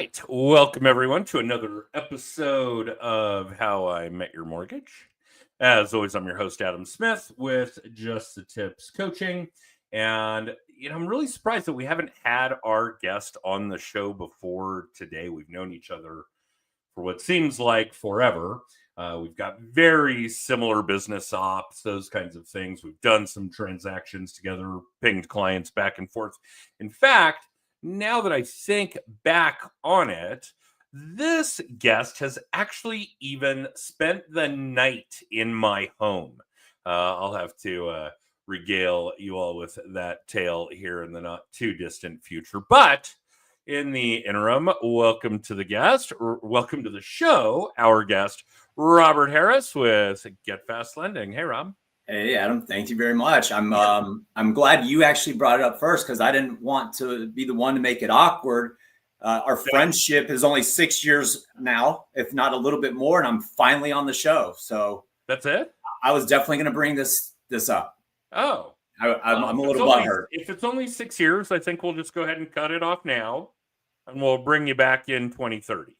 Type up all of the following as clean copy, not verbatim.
right. Welcome, everyone, to another episode of How I Met Your Mortgage. As always, I'm your host, Adam Smith, with Just the Tips Coaching. And, I'm really surprised that we haven't had our guest on the show before today. We've known each other for what seems like forever. We've got very similar business ops, those kinds of things. We've done some transactions together, pinged clients back and forth. In fact, now that I think back on it, this guest has actually even spent the night in my home. I'll have to regale you all with that tale here in the not too distant future. But in the interim, welcome to the guest, or welcome to the show, our guest, Robert Harris with Get Fast Lending. Hey, Rob. Hey, Adam, thank you very much. I'm glad you actually brought it up first because I didn't want to be the one to make it awkward. Our friendship is only 6 years now, if not a little bit more, and I'm finally on the show. So that's it. I was definitely going to bring this up. Oh, I'm a little butthurt. If it's only 6 years, I think we'll just go ahead and cut it off now, and we'll bring you back in 2030.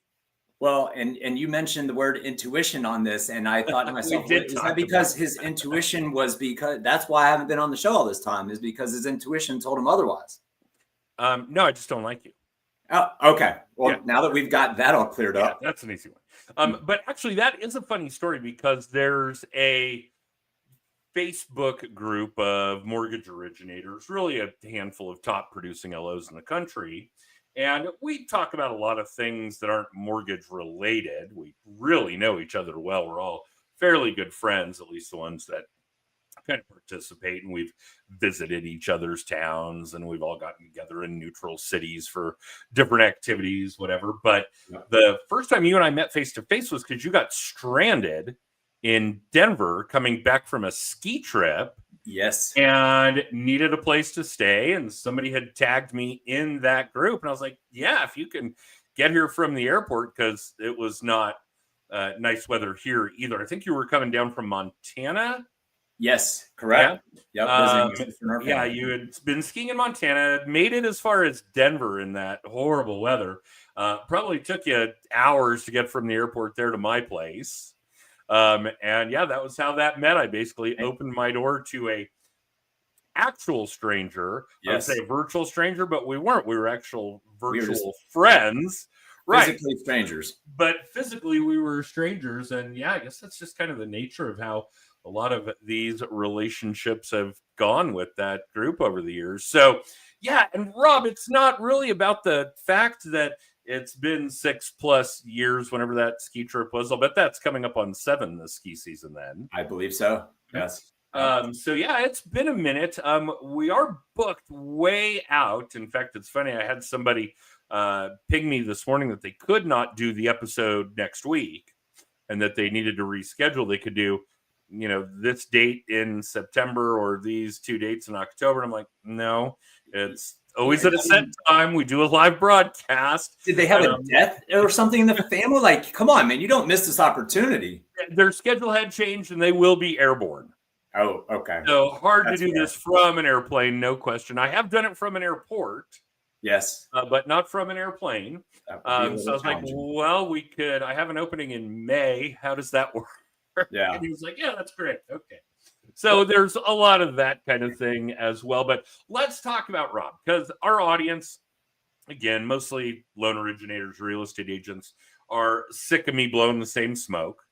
Well, and you mentioned the word intuition on this, and I thought to myself, is that because his intuition was because that's why I haven't been on the show all this time, is because his intuition told him otherwise? No, I just don't like you. Oh, okay. Well, Now that we've got that all cleared up. That's an easy one. But actually, that is a funny story because there's a Facebook group of mortgage originators, really a handful of top producing LOs in the country. And we talk about a lot of things that aren't mortgage related. We really know each other well. We're all fairly good friends, at least the ones that kind of participate. And we've visited each other's towns, and we've all gotten together in neutral cities for different activities, whatever. But the first time you and I met face to face was because you got stranded in Denver coming back from a ski trip. Yes. And needed a place to stay. And somebody had tagged me in that group. And I was like, yeah, if you can get here from the airport, because it was not nice weather here either. I think you were coming down from Montana. Yes, correct. Yeah. Yep. You had been skiing in Montana, made it as far as Denver in that horrible weather. Probably took you hours to get from the airport there to my place. That was how that met. I basically opened my door to a actual stranger. Yes. I would say a virtual stranger, but we weren't. We were actual virtual friends. Physically strangers. But physically we were strangers. And I guess that's just kind of the nature of how a lot of these relationships have gone with that group over the years. So, and Rob, it's not really about the fact that it's been 6+ years whenever that ski trip was. I'll bet that's coming up on 7 this ski season then. I believe so. Yes. It's been a minute. We are booked way out. In fact, it's funny. I had somebody ping me this morning that they could not do the episode next week and that they needed to reschedule. They could do, this date in September or these 2 dates in October. And I'm like, no, it's always at a set time. We do a live broadcast. Did they have a death or something in the family? Like, come on, man, you don't miss this opportunity. Their schedule had changed and they will be airborne. Oh, okay. So hard to do this from an airplane, no question. I have done it from an airport. Yes. But not from an airplane. So I was like, well, we could. I have an opening in May. How does that work? Yeah. And he was like, yeah, that's great. Okay. So there's a lot of that kind of thing as well. But let's talk about Rob, because our audience, again, mostly loan originators, real estate agents, are sick of me blowing the same smoke.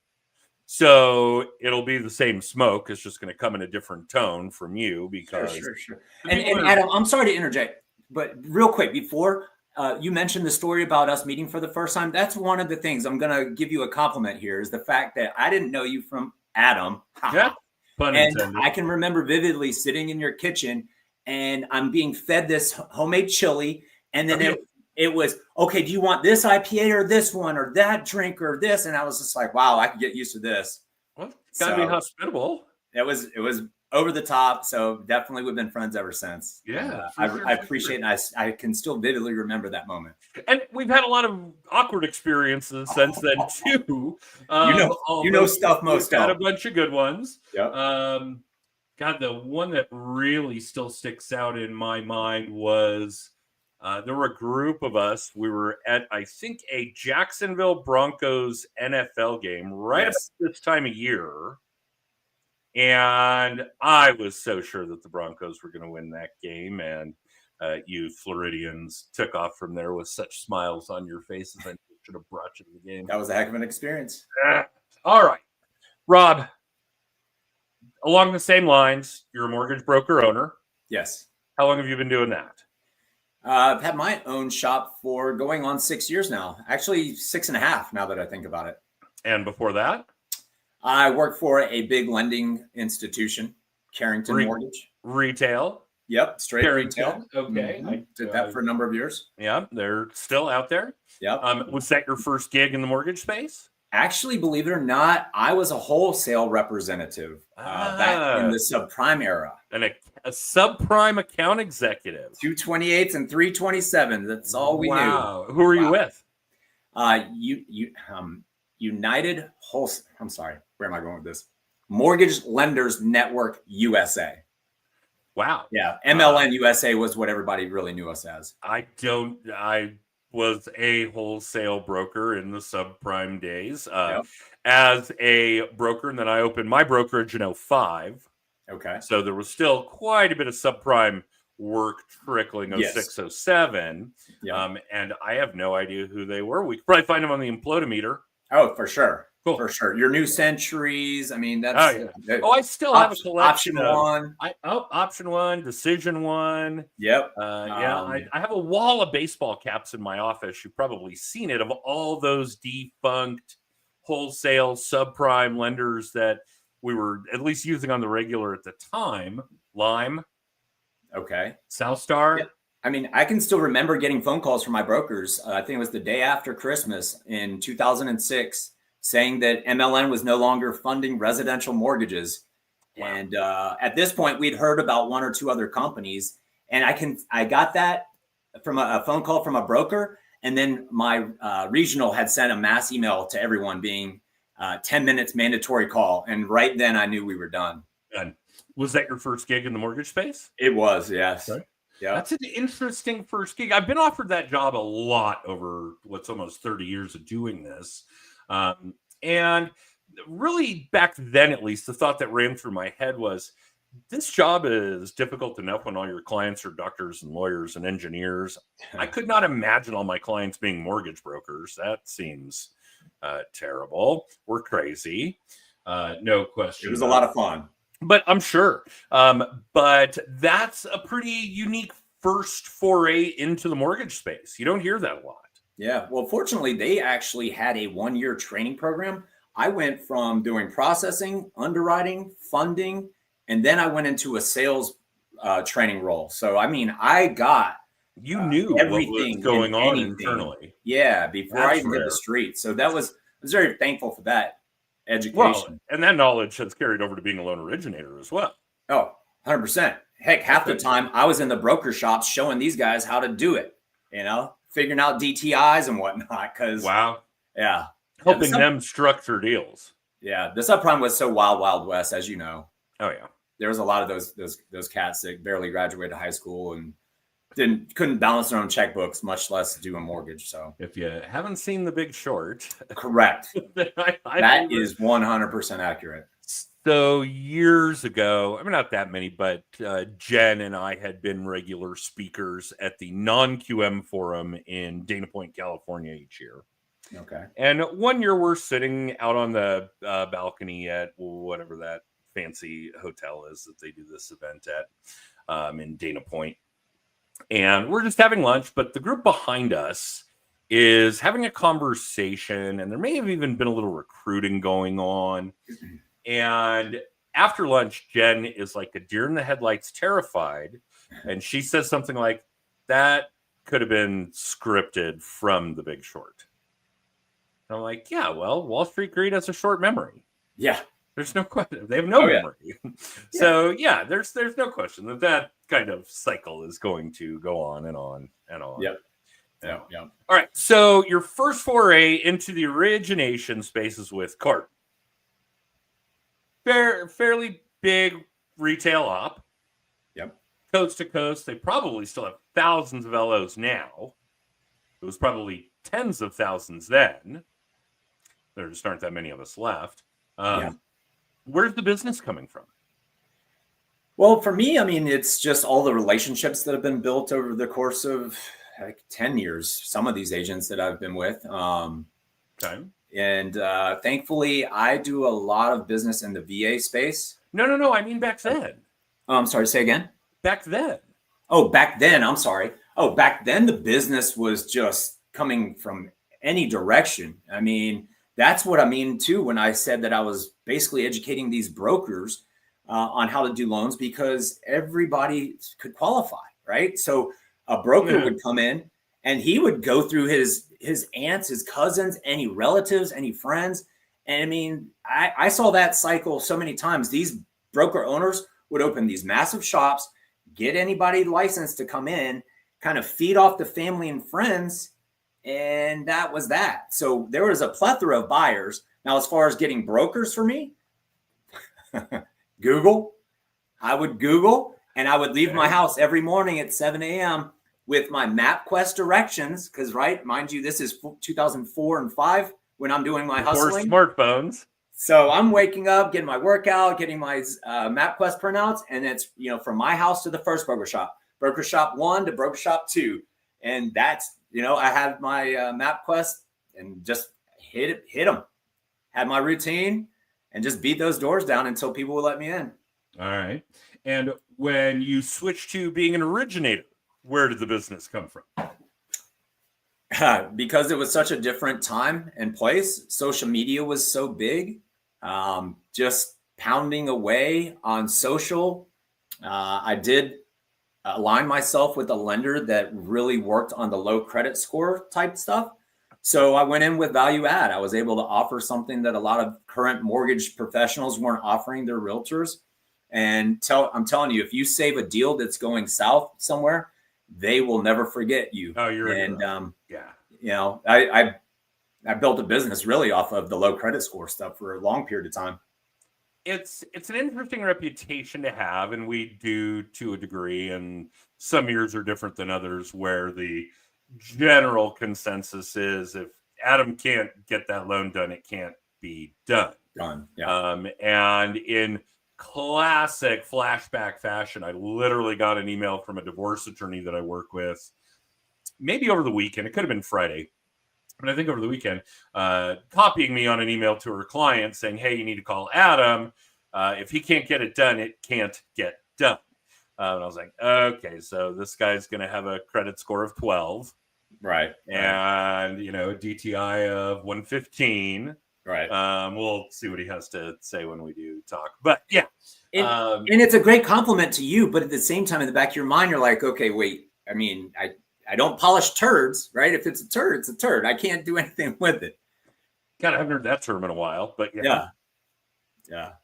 So it'll be the same smoke. It's just going to come in a different tone from you because. Sure. And Adam, I'm sorry to interject, but real quick, before you mentioned the story about us meeting for the first time, that's one of the things I'm going to give you a compliment here is the fact that I didn't know you from Adam. Yeah. And I can remember vividly sitting in your kitchen and I'm being fed this homemade chili. And then it was, okay, do you want this IPA or this one or that drink or this? And I was just like, wow, I can get used to this. Well, gotta be hospitable. It was over the top. So definitely we've been friends ever since. Yeah. I appreciate it. And I can still vividly remember that moment. And we've had a lot of awkward experiences since then too. You know stuff most got a bunch of good ones. Yeah. God, the one that really still sticks out in my mind was there were a group of us. We were at, I think, a Jacksonville Broncos NFL game right about this time of year. And I was so sure that the Broncos were going to win that game. And you Floridians took off from there with such smiles on your faces. I should have brought you to the game. That was a heck of an experience. All right. Rob, along the same lines, you're a mortgage broker owner. Yes. How long have you been doing that? I've had my own shop for going on 6 years now. Actually, 6.5 now that I think about it. And before that? I worked for a big lending institution, Carrington Mortgage. Retail? Yep, straight Carrington. retail. Okay. Mm-hmm. I did that for a number of years. Yeah, they're still out there. Yep. Was that your first gig in the mortgage space? Actually, believe it or not, I was a wholesale representative back in the subprime era. And a subprime account executive. 228s and 327s. That's all we knew. Who are you with? United Wholesale. I'm sorry. Where am I going with this? Mortgage Lenders Network USA. Wow. Yeah. MLN USA was what everybody really knew us as. I was a wholesale broker in the subprime days as a broker. And then I opened my brokerage in 2005. Okay. So there was still quite a bit of subprime work trickling 06, 07. Yeah. And I have no idea who they were. We could probably find them on the Implodometer. Oh, for sure. Cool. For sure. Your new centuries. I mean, that's. I still have a collection. Option 1. Option 1, Decision 1. Yep. I have a wall of baseball caps in my office. You've probably seen it, of all those defunct wholesale subprime lenders that we were at least using on the regular at the time. Lime. Okay. Southstar. Yeah. I mean, I can still remember getting phone calls from my brokers. I think it was the day after Christmas in 2006, saying that MLN was no longer funding residential mortgages. Wow. And at this point, we'd heard about 1 or 2 other companies. And I got that from a phone call from a broker. And then my regional had sent a mass email to everyone being 10 minutes mandatory call. And right then I knew we were done. And was that your first gig in the mortgage space? It was, yes. Okay. Yeah. That's an interesting first gig. I've been offered that job a lot over what's almost 30 years of doing this. And really back then, at least, the thought that ran through my head was, this job is difficult enough when all your clients are doctors and lawyers and engineers. I could not imagine all my clients being mortgage brokers. That seems terrible. We're crazy. No question. It was a lot of fun. But I'm sure. But that's a pretty unique first foray into the mortgage space. You don't hear that a lot. Yeah. Well, fortunately, they actually had a 1-year training program. I went from doing processing, underwriting, funding, and then I went into a sales training role. So, I mean, I got knew everything what was going on internally. Yeah, before I even hit the street. So I was very thankful for that education. Well, and that knowledge has carried over to being a loan originator as well. Oh, 100%. Heck, half the time I was in the broker shops showing these guys how to do it, figuring out DTIs and whatnot. Yeah. Helping them structure deals. Yeah. The subprime was so wild west, as you know. Oh, yeah. There was a lot of those cats that barely graduated high school and couldn't balance their own checkbooks, much less do a mortgage. So if you haven't seen The Big Short, correct. That is 100% accurate. So years ago, I mean, not that many, but Jen and I had been regular speakers at the non-QM forum in Dana Point, California each year. Okay. And one year we're sitting out on the balcony at whatever that fancy hotel is that they do this event at in Dana Point. And we're just having lunch, but the group behind us is having a conversation, and there may have even been a little recruiting going on. And after lunch, Jen is like a deer in the headlights, terrified. And she says something like, that could have been scripted from The Big Short. And I'm like, yeah, well, Wall Street Greed has a short memory. Yeah. There's no question. They have no memory. Yeah. So, yeah, there's no question that kind of cycle is going to go on and on and on. Yep. Yeah. All right. So your first foray into the origination space is with Cart. Fairly big retail op. Yep. coast to coast. They probably still have thousands of LOs now. It was probably tens of thousands then. There just aren't that many of us left. Where's the business coming from? Well, for me, I mean, it's just all the relationships that have been built over the course of 10 years. Some of these agents that I've been with. Okay. And thankfully, I do a lot of business in the VA space. No. I mean back then. I'm sorry, say again? Back then. Oh, back then. I'm sorry. Oh, back then the business was just coming from any direction. I mean, that's what I mean too when I said that I was basically educating these brokers on how to do loans, because everybody could qualify, right? So a broker would come in and he would go through his aunts, his cousins, any relatives, any friends. And I mean, I saw that cycle so many times. These broker owners would open these massive shops, get anybody licensed to come in, kind of feed off the family and friends. And that was that. So there was a plethora of buyers. Now, as far as getting brokers for me, Google. I would Google, and I would leave my house every morning at 7 a.m. with my MapQuest directions. Because, right, mind you, this is 2004 and 5 when I'm doing my hustling. Smartphones. So I'm waking up, getting my workout, getting my MapQuest printouts, and it's, from my house to the first broker shop 1 to broker shop 2. And that's, I had my MapQuest and just hit them. Had my routine and just beat those doors down until people would let me in. All right. And when you switched to being an originator, where did the business come from? Because it was such a different time and place. Social media was so big. Just pounding away on social. I did align myself with a lender that really worked on the low credit score type stuff. So I went in with value add. I was able to offer something that a lot of current mortgage professionals weren't offering their realtors. And I'm telling you, if you save a deal that's going south somewhere, they will never forget you. Oh, you're and I built a business really off of the low credit score stuff for a long period of time. It's an interesting reputation to have, and we do to a degree, and some years are different than others, where the general consensus is if Adam can't get that loan done, it can't be done. Yeah. And in classic flashback fashion, I literally got an email from a divorce attorney that I work with, maybe over the weekend. It could have been Friday, but I think over the weekend, copying me on an email to her client saying, hey, you need to call Adam. If he can't get it done, it can't get done. And I was like, okay, so this guy's going to have a credit score of 12. Right. And, a DTI of 115. Right. We'll see what he has to say when we do talk. But yeah. And it's a great compliment to you. But at the same time, in the back of your mind, you're like, okay, wait, I mean, I don't polish turds, right? If it's a turd, it's a turd. I can't do anything with it. God, I haven't heard that term in a while, but yeah,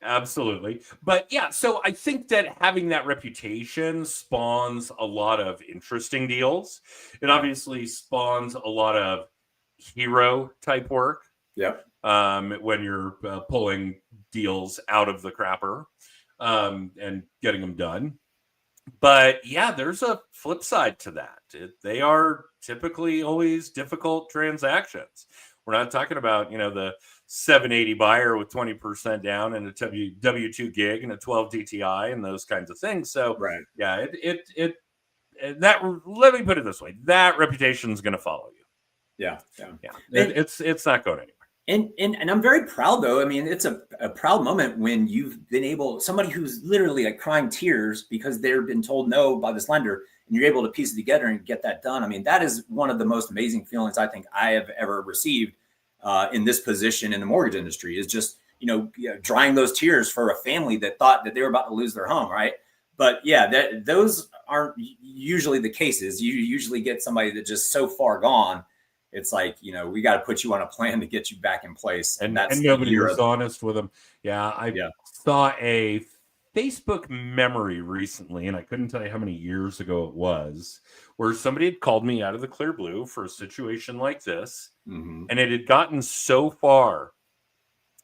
absolutely. But yeah, so I think that having that reputation spawns a lot of interesting deals. It obviously spawns a lot of hero type work. Yep. When you're pulling deals out of the crapper and getting them done. But yeah, there's a flip side to that. They are typically always difficult transactions. We're not talking about, the 780 buyer with 20% down and a W2 gig and a 12 DTI and those kinds of things. So right. Yeah, let me put it this way. That reputation is going to follow you. Yeah. It's not going anywhere. And I'm very proud, though. I mean, it's a proud moment when you've been able, somebody who's literally like crying tears because they've been told no by this lender, and you're able to piece it together and get that done. I mean, that is one of the most amazing feelings I think I have ever received in this position in the mortgage industry, is just, drying those tears for a family that thought that they were about to lose their home, right? But yeah, those aren't usually the cases. You usually get somebody that's just so far gone. It's like, we got to put you on a plan to get you back in place. And nobody was honest with them. Yeah. I saw a Facebook memory recently, and I couldn't tell you how many years ago it was, where somebody had called me out of the clear blue for a situation like this. Mm-hmm. And it had gotten so far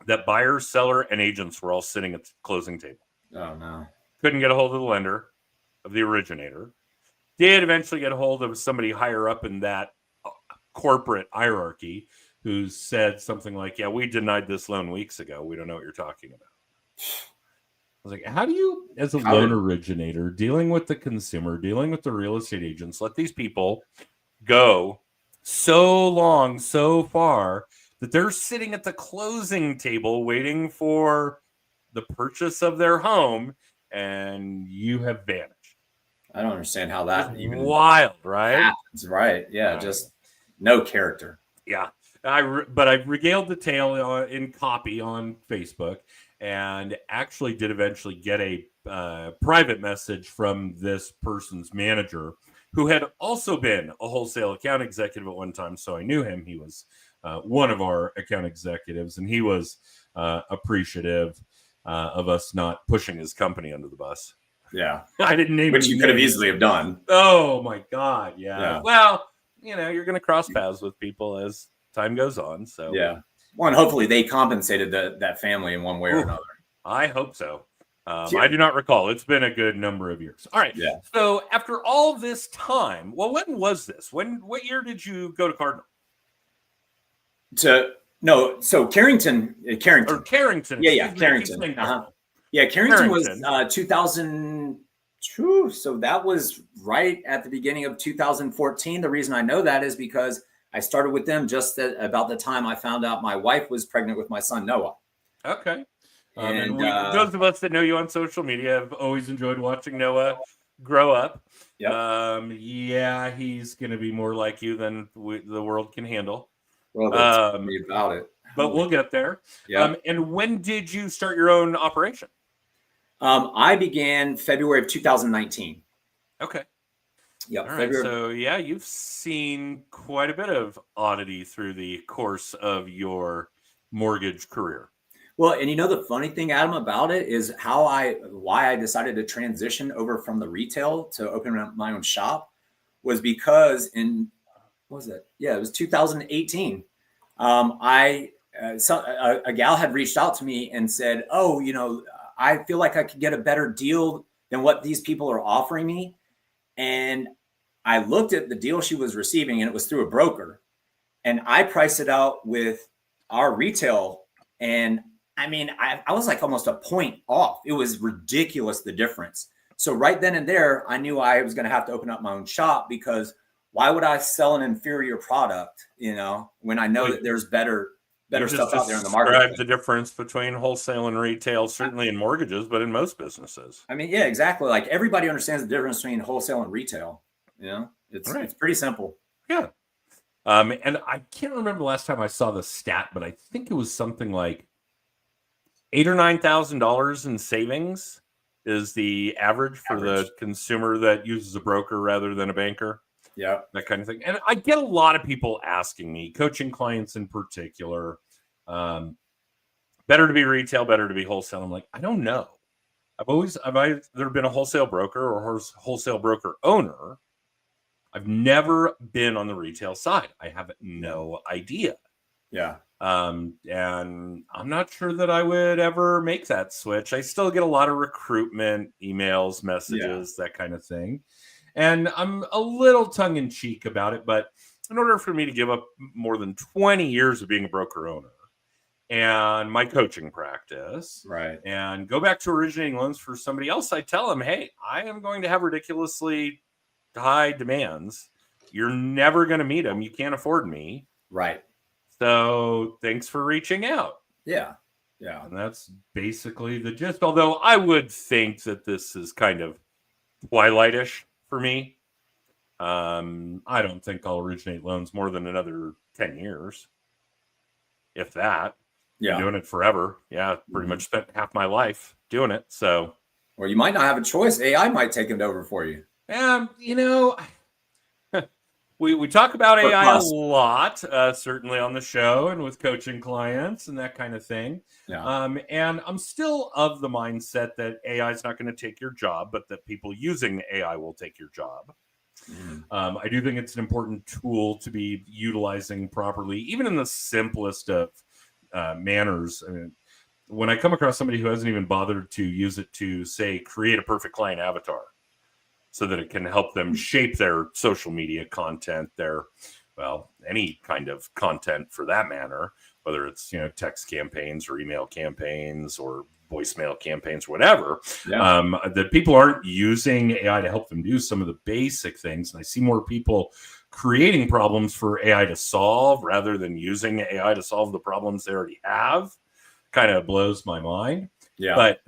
that buyer, seller, and agents were all sitting at the closing table. Oh, no. Couldn't get a hold of the lender. of the originator, did eventually get a hold of somebody higher up in that corporate hierarchy who said something like, yeah, we denied this loan weeks ago. We don't know what you're talking about. I was like, how do you, as a loan originator, dealing with the consumer, dealing with the real estate agents, let these people go so long, so far, that they're sitting at the closing table waiting for the purchase of their home, and you have vanished? I don't understand how that It's even wild, right? happens, right? Yeah, just no character. Yeah. But I regaled the tale in copy on Facebook, and actually did eventually get a private message from this person's manager, who had also been a wholesale account executive at one time. So I knew him. He was one of our account executives, and he was appreciative of us not pushing his company under the bus. Yeah. I didn't name which you could have easily have done. Oh my God. Yeah. Well, you're going to cross paths with people as time goes on. So yeah. Well, and hopefully they compensated that family in one way or another. I hope so. I do not recall. It's been a good number of years. All right. Yeah. So after all this time, well, when was this? What year did you go to Cardinal? So Carrington. Or Carrington. Yeah, Carrington. Yeah, Carrington was 2002. So that was right at the beginning of 2014. The reason I know that is because I started with them just about the time I found out my wife was pregnant with my son, Noah. Okay. And those of us that know you on social media have always enjoyed watching Noah grow up. Yep. Yeah, he's going to be more like you than the world can handle. Well, that's about it. But we'll get there. Yeah. And when did you start your own operation? I began February of 2019. Okay. Yeah. All right. So yeah, you've seen quite a bit of oddity through the course of your mortgage career. Well, and the funny thing, Adam, about it is why I decided to transition over from the retail to open up my own shop was because it was 2018. A gal had reached out to me and said, "Oh, I feel like I could get a better deal than what these people are offering me." And I looked at the deal she was receiving, and it was through a broker, and I priced it out with our retail. And I mean, I was like almost a point off. It was ridiculous, the difference. So right then and there, I knew I was going to have to open up my own shop, because why would I sell an inferior product, when I know that there's better stuff out there in the market? Describe the difference between wholesale and retail, certainly in mortgages, but in most businesses. I mean, yeah, exactly. Like, everybody understands the difference between wholesale and retail. It's pretty simple. Yeah. And I can't remember the last time I saw the stat, but I think it was something like $8,000 or $9,000 in savings is the average for the consumer that uses a broker rather than a banker. Yeah. That kind of thing. And I get a lot of people asking me, coaching clients in particular, better to be retail, better to be wholesale. I'm like, I don't know. Have there been a wholesale broker or wholesale broker owner? I've never been on the retail side. I have no idea. Yeah. And I'm not sure that I would ever make that switch. I still get a lot of recruitment emails, messages, that kind of thing. And I'm a little tongue in cheek about it, but in order for me to give up more than 20 years of being a broker owner and my coaching practice, right, and go back to originating loans for somebody else, I tell them, hey, I am going to have ridiculously high demands. You're never going to meet them. You can't afford me. Right. So thanks for reaching out. Yeah. Yeah. And that's basically the gist. Although I would think that this is kind of Twilight-ish for me. I don't think I'll originate loans more than another 10 years. If that. Yeah. Been doing it forever. Yeah. Pretty much spent half my life doing it. So. Well, you might not have a choice. AI might take it over for you. We talk about AI a lot, certainly on the show and with coaching clients and that kind of thing. Yeah. And I'm still of the mindset that AI is not going to take your job, but that people using AI will take your job. Mm-hmm. I do think it's an important tool to be utilizing properly, even in the simplest of manners. I mean, when I come across somebody who hasn't even bothered to use it to, say, create a perfect client avatar, so that it can help them shape their social media content, any kind of content for that matter, whether it's, text campaigns or email campaigns or voicemail campaigns, whatever, that people aren't using AI to help them do some of the basic things. And I see more people creating problems for AI to solve rather than using AI to solve the problems they already have. Kind of blows my mind. Yeah. But,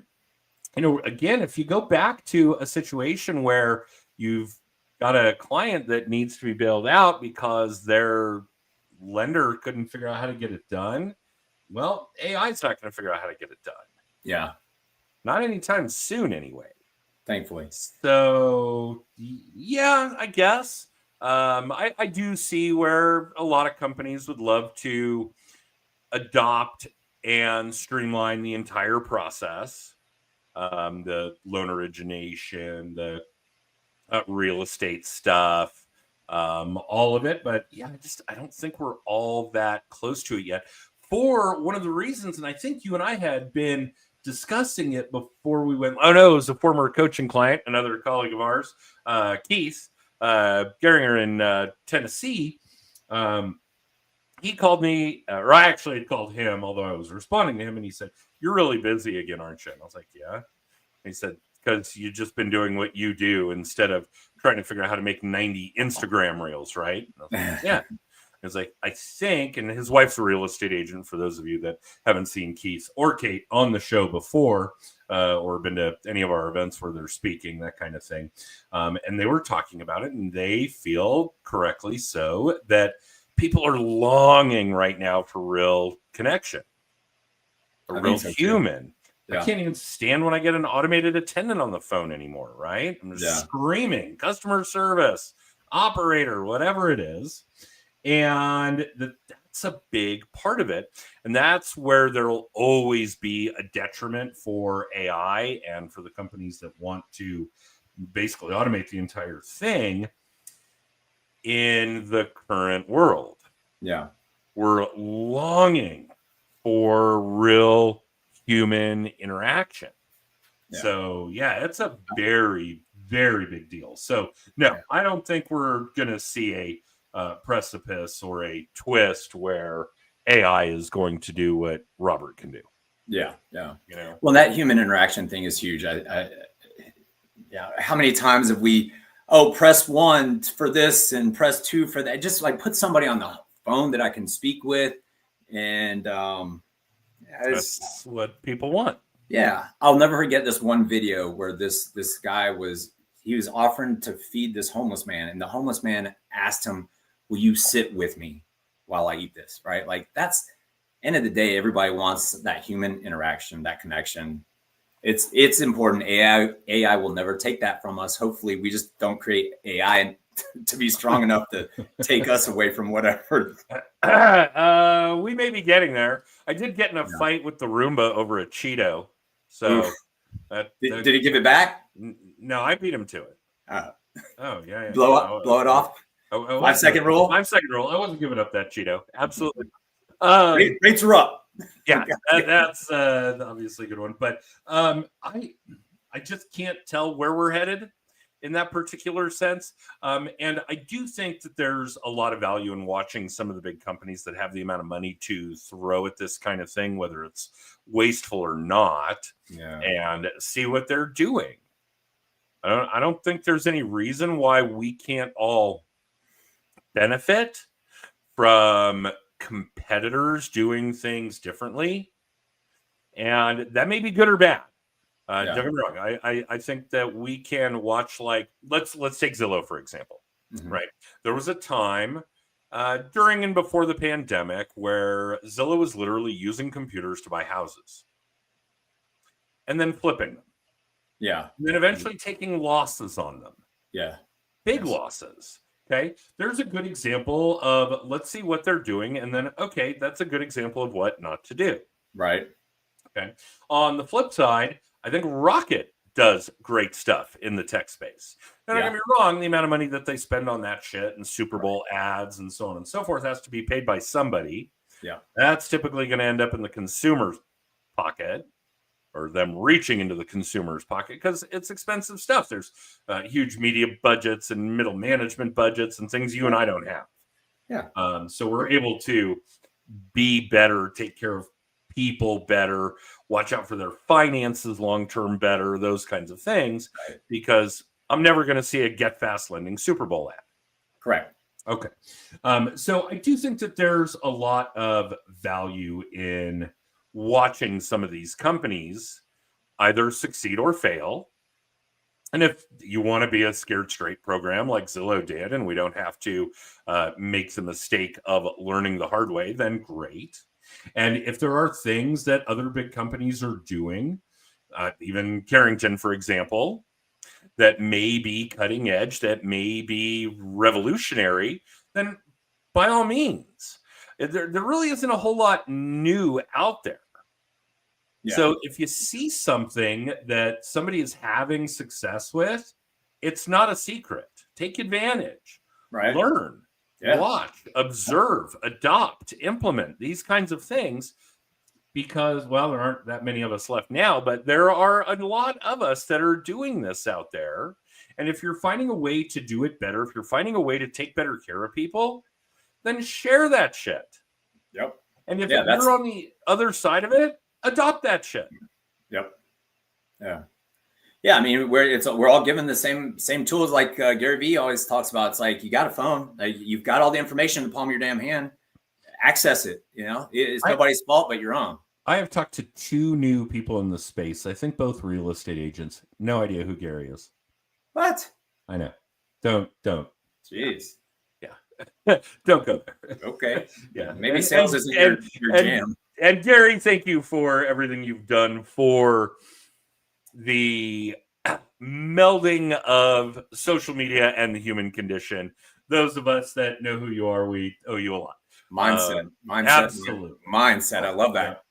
again, if you go back to a situation where you've got a client that needs to be bailed out because their lender couldn't figure out how to get it done, well, AI is not going to figure out how to get it done. Yeah. Not anytime soon, anyway. Thankfully. So, yeah, I guess. I do see where a lot of companies would love to adopt and streamline the entire process. The loan origination, the real estate stuff, all of it. But yeah, I don't think we're all that close to it yet. For one of the reasons, and I think you and I had been discussing it before we went. Oh no, it was a former coaching client, another colleague of ours, Keith Geringer in Tennessee. He called me, or I actually had called him, although I was responding to him, and he said, "You're really busy again, aren't you?" And I was like, "Yeah." And he said, "Because you've just been doing what you do instead of trying to figure out how to make 90 Instagram reels, right?" And I was like, "Yeah." It's like, I think, and his wife's a real estate agent, for those of you that haven't seen Keith or Kate on the show before, or been to any of our events where they're speaking, that kind of thing. And they were talking about it, and they feel correctly so that people are longing right now for real connection, a real human. Yeah. I can't even stand when I get an automated attendant on the phone anymore, right? I'm just screaming, customer service, operator, whatever it is. And that's a big part of it. And that's where there'll always be a detriment for AI and for the companies that want to basically automate the entire thing in the current world. Yeah. We're longing for real human interaction. Yeah. So, yeah, it's a very, very big deal. So, no, I don't think we're going to see a precipice or a twist where AI is going to do what Robert can do. Yeah. Well, that human interaction thing is huge. How many times have we, press 1 for this and press 2 for that? Just like put somebody on the phone that I can speak with, and that's what people want. Yeah, I'll never forget this one video where this guy was offering to feed this homeless man, and the homeless man asked him, "Will you sit with me while I eat this?" Right? Like, that's end of the day, everybody wants that human interaction, that connection. It's important. AI will never take that from us. Hopefully, we just don't create AI to be strong enough to take us away from whatever. We may be getting there. I did get in a fight with the Roomba over a Cheeto. So did he give it back? No, I beat him to it. Oh yeah. Blow it off. 5 second rule. 5 second rule. I wasn't giving up that Cheeto. Absolutely. Rates are up. Yeah, that's obviously a good one. But I just can't tell where we're headed in that particular sense. And I do think that there's a lot of value in watching some of the big companies that have the amount of money to throw at this kind of thing, whether it's wasteful or not, and see what they're doing. I don't think there's any reason why we can't all benefit from competitors doing things differently. And that may be good or bad. Don't get me wrong. I think that we can watch, like, let's take Zillow, for example, right? There was a time during and before the pandemic where Zillow was literally using computers to buy houses and then flipping them. Yeah. And then eventually taking losses on them. Yeah. Big losses. Okay. There's a good example of, let's see what they're doing. And then, okay, that's a good example of what not to do. Right. Okay. On the flip side, I think Rocket does great stuff in the tech space. Now, don't get me wrong, the amount of money that they spend on that shit and Super Bowl ads and so on and so forth has to be paid by somebody. Yeah. That's typically going to end up in the consumer's pocket, or them reaching into the consumer's pocket, because it's expensive stuff. There's huge media budgets and middle management budgets and things you and I don't have. Yeah. So we're able to be better, take care of people better, watch out for their finances long-term better, those kinds of things, Right. because I'm never going to see a Get Fast Lending Super Bowl ad. Correct. Okay. So I do think that there's a lot of value in watching some of these companies either succeed or fail. And if you want to be a scared straight program like Zillow did, and we don't have to make the mistake of learning the hard way, then great. And if there are things that other big companies are doing, even Carrington, for example, that may be cutting edge, that may be revolutionary, then by all means, there really isn't a whole lot new out there. Yeah. So if you see something that somebody is having success with, it's not a secret. Take advantage, Right. learn, Yeah. watch, observe, adopt, implement these kinds of things. Because, well, there aren't that many of us left now, but there are a lot of us that are doing this out there. And if you're finding a way to do it better, if you're finding a way to take better care of people, then share that shit. Yep. And if Yeah, that's- you're on the other side of it, adopt that shit. Yep. Yeah. Yeah. I mean, we're all given the same tools, like Gary Vee always talks about. It's like, you got a phone, you've got all the information in the palm of your damn hand. Access it. It's nobody's fault but your own. I have talked to 2 new people in the space. I think both real estate agents. No idea who Gary is. What? I know. Don't. Jeez. Yeah. Don't go there. Okay. Yeah. Maybe sales isn't your jam. And Gary, thank you for everything you've done for the melding of social media and the human condition. Those of us that know who you are, we owe you a lot. Mindset. Absolutely. Mindset. I love that.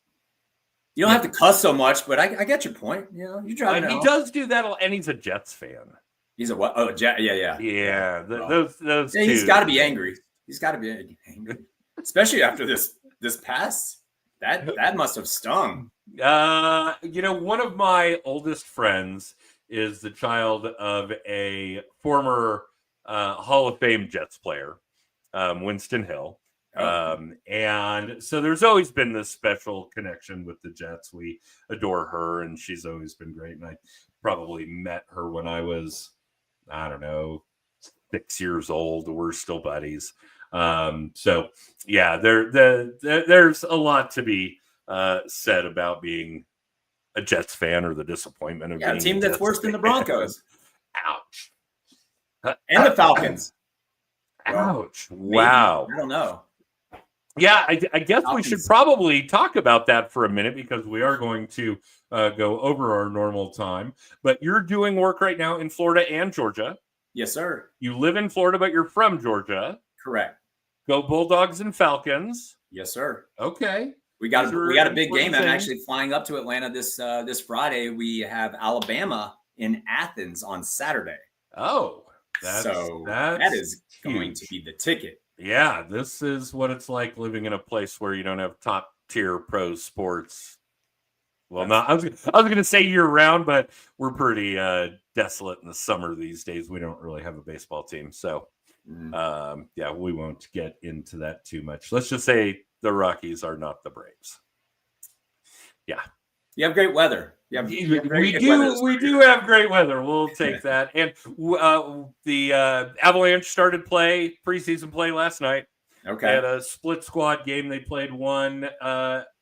You don't have to cuss so much, but I get your point. You drive it He out. does do that, and he's a Jets fan. He's a what? Oh, yeah. Yeah, Oh. those. Yeah, he's got to be angry. He's got to be angry, especially after this pass. That must have stung. One of my oldest friends is the child of a former Hall of Fame Jets player, Winston Hill. And so there's always been this special connection with the Jets. We adore her, and she's always been great. And I probably met her when I was, I don't know, 6 years old. We're still buddies. So yeah, there's a lot to be said about being a Jets fan, or the disappointment of being a team that's worse than the Broncos. Ouch. And the Falcons. Ouch. Maybe. Wow. I don't know. Yeah, I guess we should probably talk about that for a minute, because we are going to go over our normal time. But you're doing work right now in Florida and Georgia. Yes, sir. You live in Florida, but you're from Georgia. Correct. Go Bulldogs and Falcons. Yes, sir. Okay. We got a big game. I'm things. actually flying up to Atlanta this Friday. We have Alabama in Athens on Saturday. Oh, that is going to be the ticket. Yeah, this is what it's like living in a place where you don't have top tier pro sports. Well, I was going to say year round, but we're pretty desolate in the summer these days. We don't really have a baseball team, so yeah, we won't get into that too much. Let's just say the Rockies are not the Braves. Yeah, you have great weather. We do have great weather. We'll take that. And the Avalanche started preseason play last night. Okay. They had a split squad game. They played one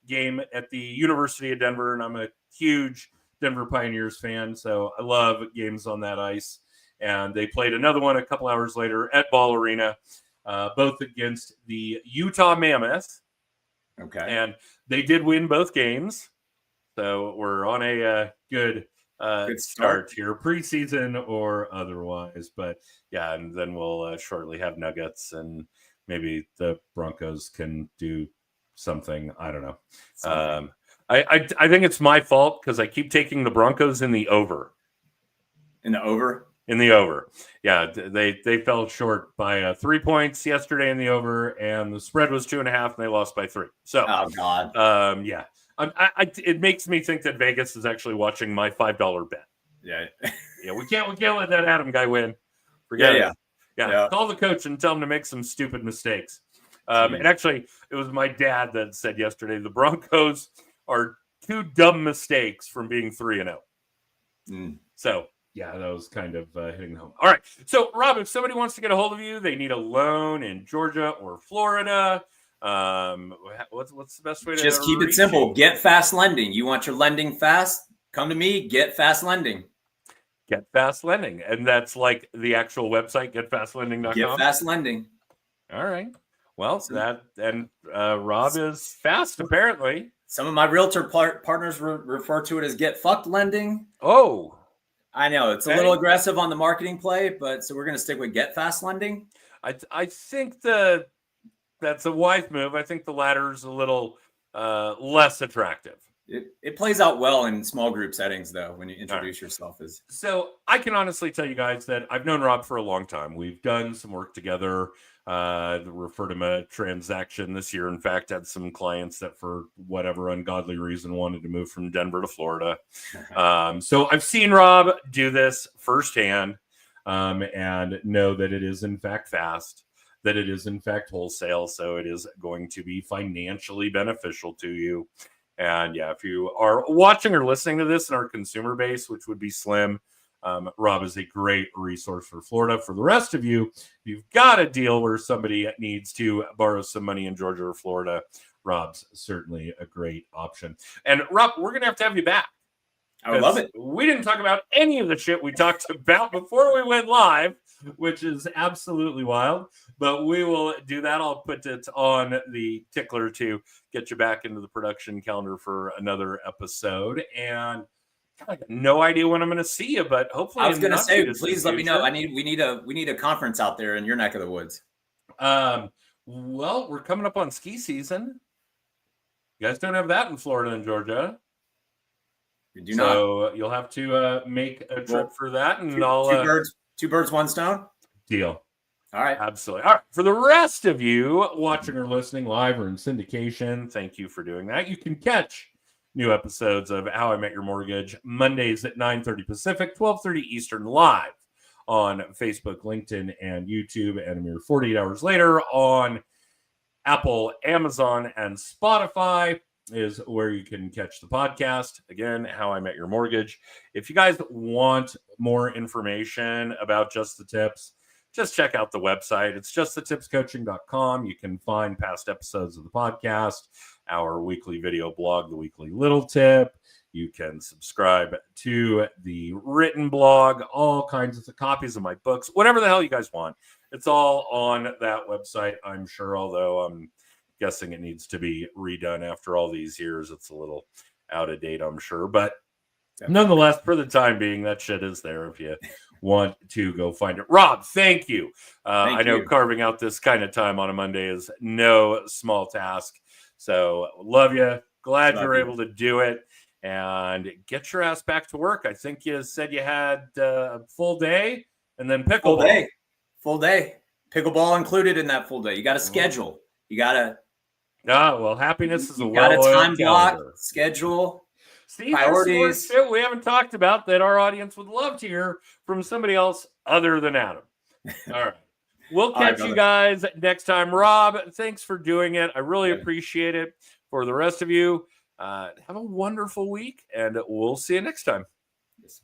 game at the University of Denver, and I'm a huge Denver Pioneers fan, so I love games on that ice. And they played another one a couple hours later at Ball Arena, both against the Utah Mammoth. Okay. And they did win both games. So we're on a good start here, preseason or otherwise. But yeah, and then we'll shortly have Nuggets, and maybe the Broncos can do something. I don't know. I think it's my fault because I keep taking the Broncos in the over. In the over? In the over. Yeah, they fell short by 3 points yesterday in the over, and the spread was 2.5, and they lost by 3. So, oh God. Yeah. It makes me think that Vegas is actually watching my $5 bet. Yeah. We can't let that Adam guy win. Forget it. Yeah. Call the coach and tell him to make some stupid mistakes. And actually, it was my dad that said yesterday the Broncos are 2 dumb mistakes from being 3-0. So, yeah, that was kind of hitting home. All right. So, Rob, if somebody wants to get a hold of you, they need a loan in Georgia or Florida. What's the best way to just keep it simple? You? Get Fast Lending. You want your lending fast? Come to me. Get Fast Lending. Get Fast Lending, and that's like the actual website. GetFastLending.com. Get Fast Lending. All right. Well, Rob is fast apparently. Some of my realtor partners refer to it as Get Fucked Lending. Oh, I know it's a little aggressive on the marketing play, but so we're going to stick with Get Fast Lending. I think that's a wise move. I think the latter is a little less attractive. It plays out well in small group settings, though, when you introduce yourself as. So I can honestly tell you guys that I've known Rob for a long time. We've done some work together. Referred him a transaction this year. In fact, had some clients that for whatever ungodly reason wanted to move from Denver to Florida. So I've seen Rob do this firsthand and know that it is in fact fast, that it is in fact wholesale. So it is going to be financially beneficial to you. And yeah, if you are watching or listening to this in our consumer base, which would be slim, Rob is a great resource for Florida. For the rest of you, if you've got a deal where somebody needs to borrow some money in Georgia or Florida, Rob's certainly a great option. And Rob, we're going to have you back. I love it. We didn't talk about any of the shit we talked about before we went live, which is absolutely wild. But we will do that. I'll put it on the tickler to get you back into the production calendar for another episode. And I got no idea when I'm going to see you, but hopefully I was going to say, please let me know. We need a conference out there in your neck of the woods. Well, we're coming up on ski season. You guys don't have that in Florida and Georgia. We do not. So you'll have to make a trip for that, and two birds, one stone. Deal. All right. Absolutely. All right. For the rest of you watching or listening live or in syndication, thank you for doing that. You can catch new episodes of How I Met Your Mortgage Mondays at 9:30 Pacific, 12:30 Eastern live on Facebook, LinkedIn, and YouTube, and a mere 48 hours later on Apple, Amazon, and Spotify is where you can catch the podcast. Again, How I Met Your Mortgage. If you guys want more information about Just the Tips, just check out the website. It's justthetipscoaching.com. You can find past episodes of the podcast, our weekly video blog, The Weekly Little Tip. You can subscribe to the written blog, all kinds of copies of my books, whatever the hell you guys want. It's all on that website, I'm sure, although I'm guessing it needs to be redone after all these years. It's a little out of date, I'm sure. But nonetheless, for the time being, that shit is there if you want to go find it. Rob, thank you. I know carving out this kind of time on a Monday is no small task. So love you. Glad you're able to do it. And get your ass back to work. I think you said you had a full day and then pickleball. Full day. Pickleball included in that full day. You got to schedule. You got to. Well, happiness is a time block, schedule, priorities. Shit we haven't talked about that our audience would love to hear from somebody else other than Adam. All right. We'll catch you guys next time. Rob, thanks for doing it. I really appreciate it. For the rest of you, have a wonderful week, and we'll see you next time. Yes,